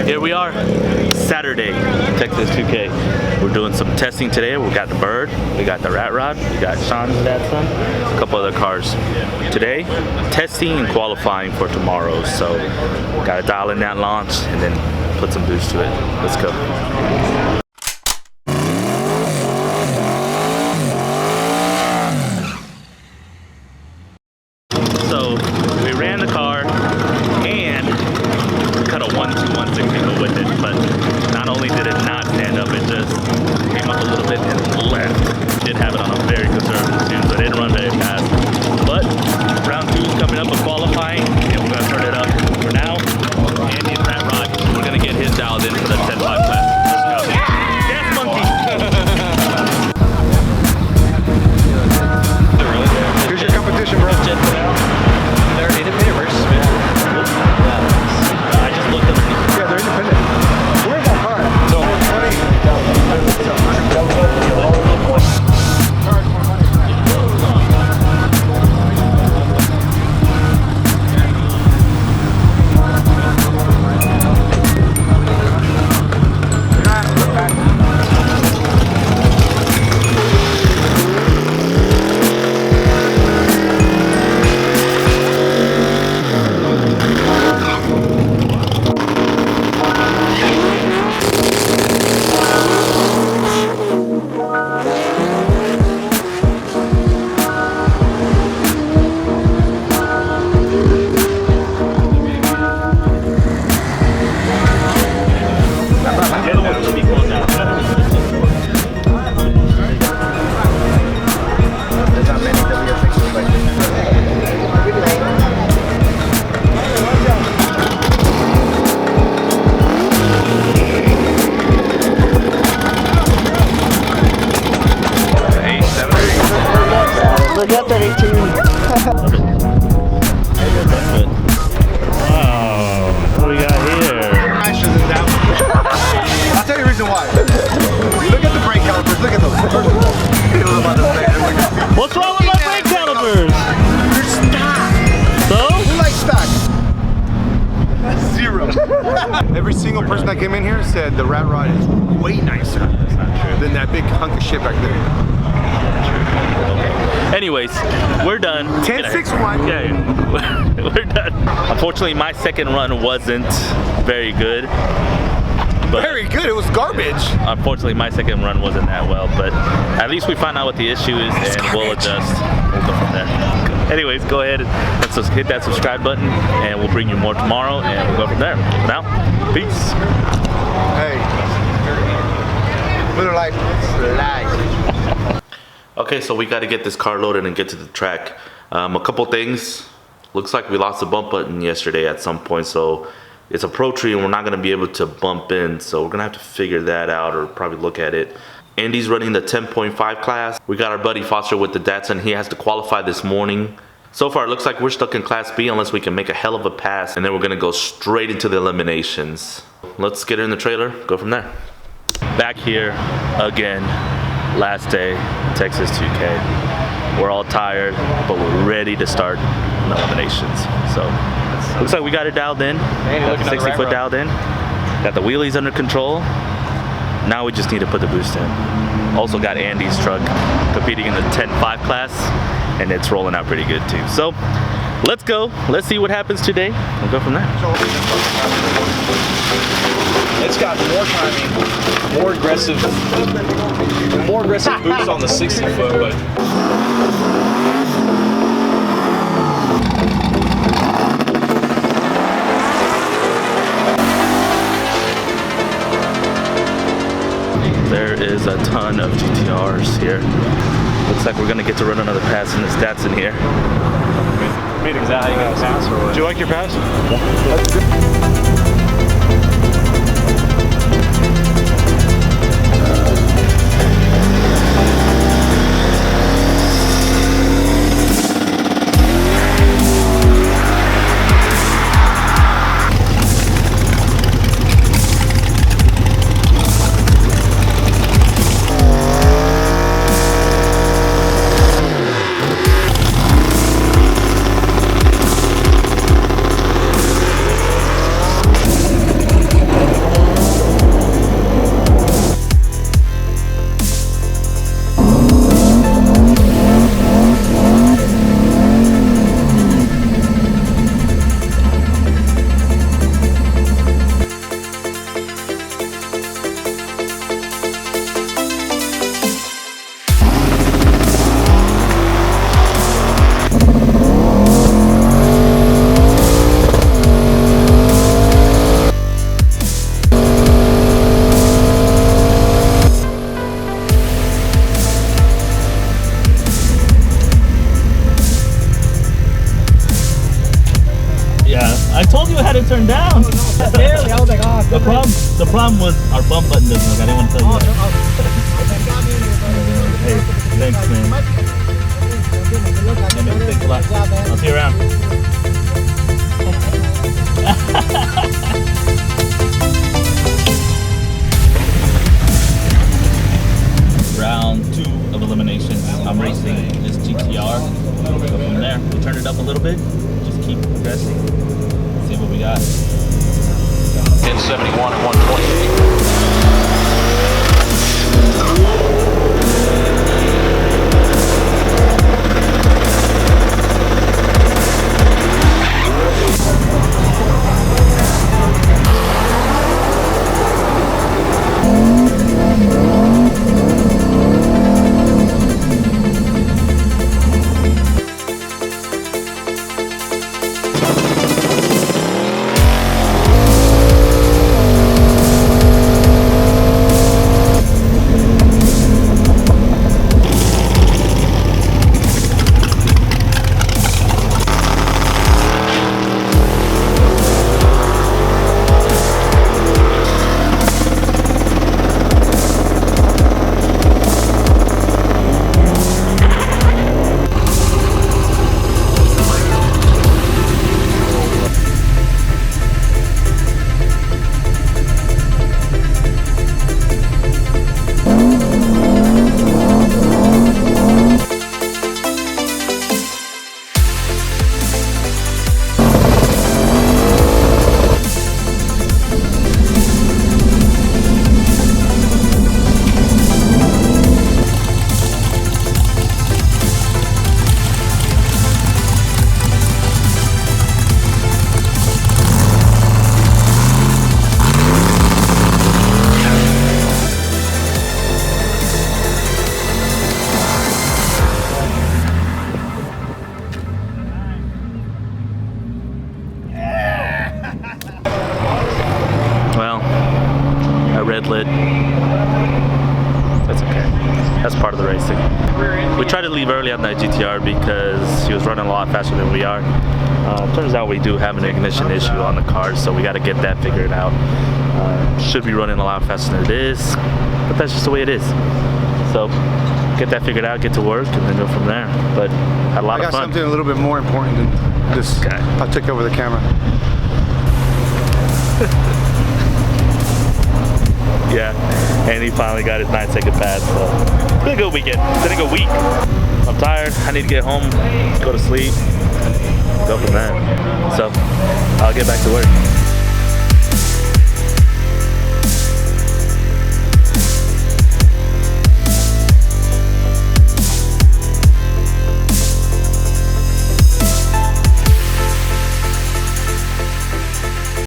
Here we are, Saturday, Tx2K. We're doing some testing today. We got the Bird, we got the Rat Rod, we got Sean's dad's son, a couple other cars. Today, testing and qualifying for tomorrow. So, gotta dial in that launch and then put some boost to it. Let's go. So we ran the car and cut a 1-2-1-6 with it, but not only did it not stand up, it just came up a little bit and left. Did have it on a very conservative tune, so it didn't run very fast. But round 2 is coming up with qualifying, and we're gonna start it up. For now, Andy and Rat Rod, we're gonna get his dialed in for the 10-5 class. Let's go. Yes, monkey. Here's your competition, bro. They're independent versus yeah. I just looked at them. Yeah, they're independent. Where's that car? So, 0. Every single person that came in here said the Rat Rod is way nicer than that big hunk of shit back there. Anyways, we're done. 10-6-1. Yeah, we're done. Unfortunately, my second run wasn't very good. But very good, it was garbage. Unfortunately, my second run wasn't that well, but at least we found out what the issue is and we'll adjust. We'll go from there. Anyways, go ahead and hit that subscribe button and we'll bring you more tomorrow and we'll go from there. For now, peace. Hey, little life, life. Okay, so we got to get this car loaded and get to the track. A couple things. Looks like we lost the bump button yesterday at some point, so it's a pro tree and we're not going to be able to bump in, so we're going to have to figure that out or probably look at it. Andy's running the 10.5 class. We got our buddy Foster with the Datsun. He has to qualify this morning. So far it looks like we're stuck in class B unless we can make a hell of a pass, and then we're going to go straight into the eliminations. Let's get in the trailer, go from there. Back here again, last day, Tx2K. We're all tired, but we're ready to start the eliminations. So looks like we got it dialed in. Got the 60 foot dialed in. Got the wheelies under control. Now we just need to put the boost in. Also got Andy's truck competing in the 10.5 class, and it's rolling out pretty good too. So let's go. Let's see what happens today. We'll go from there. It's got more timing, more aggressive boost on the 60 foot, but there is a ton of GTRs here. Looks like we're gonna get to run another pass in this Datsun here. is that how you got a pass or what? Do you like your pass? The problem was our bump button doesn't work. I didn't want to tell you that. Hey, thanks, man. Thanks a lot. I'll see you around. Round 2 of elimination. I'm racing this GTR. Go from there. We turn it up a little bit. Just keep progressing. See what we got. 1071 at 128. Red lit. That's okay. That's part of the racing. We tried to leave early on that GTR because he was running a lot faster than we are. Turns out we do have an ignition issue on the car, so we got to get that figured out. Should be running a lot faster than it is, but that's just the way it is. So get that figured out, get to work, and then go from there. But had a lot of fun. I got something a little bit more important than this. Okay. I'll take over the camera. Yeah, and he finally got his 9-second pass. So it's been a good weekend. It's been a good week. I'm tired. I need to get home, go to sleep, go from there. So I'll get back to work.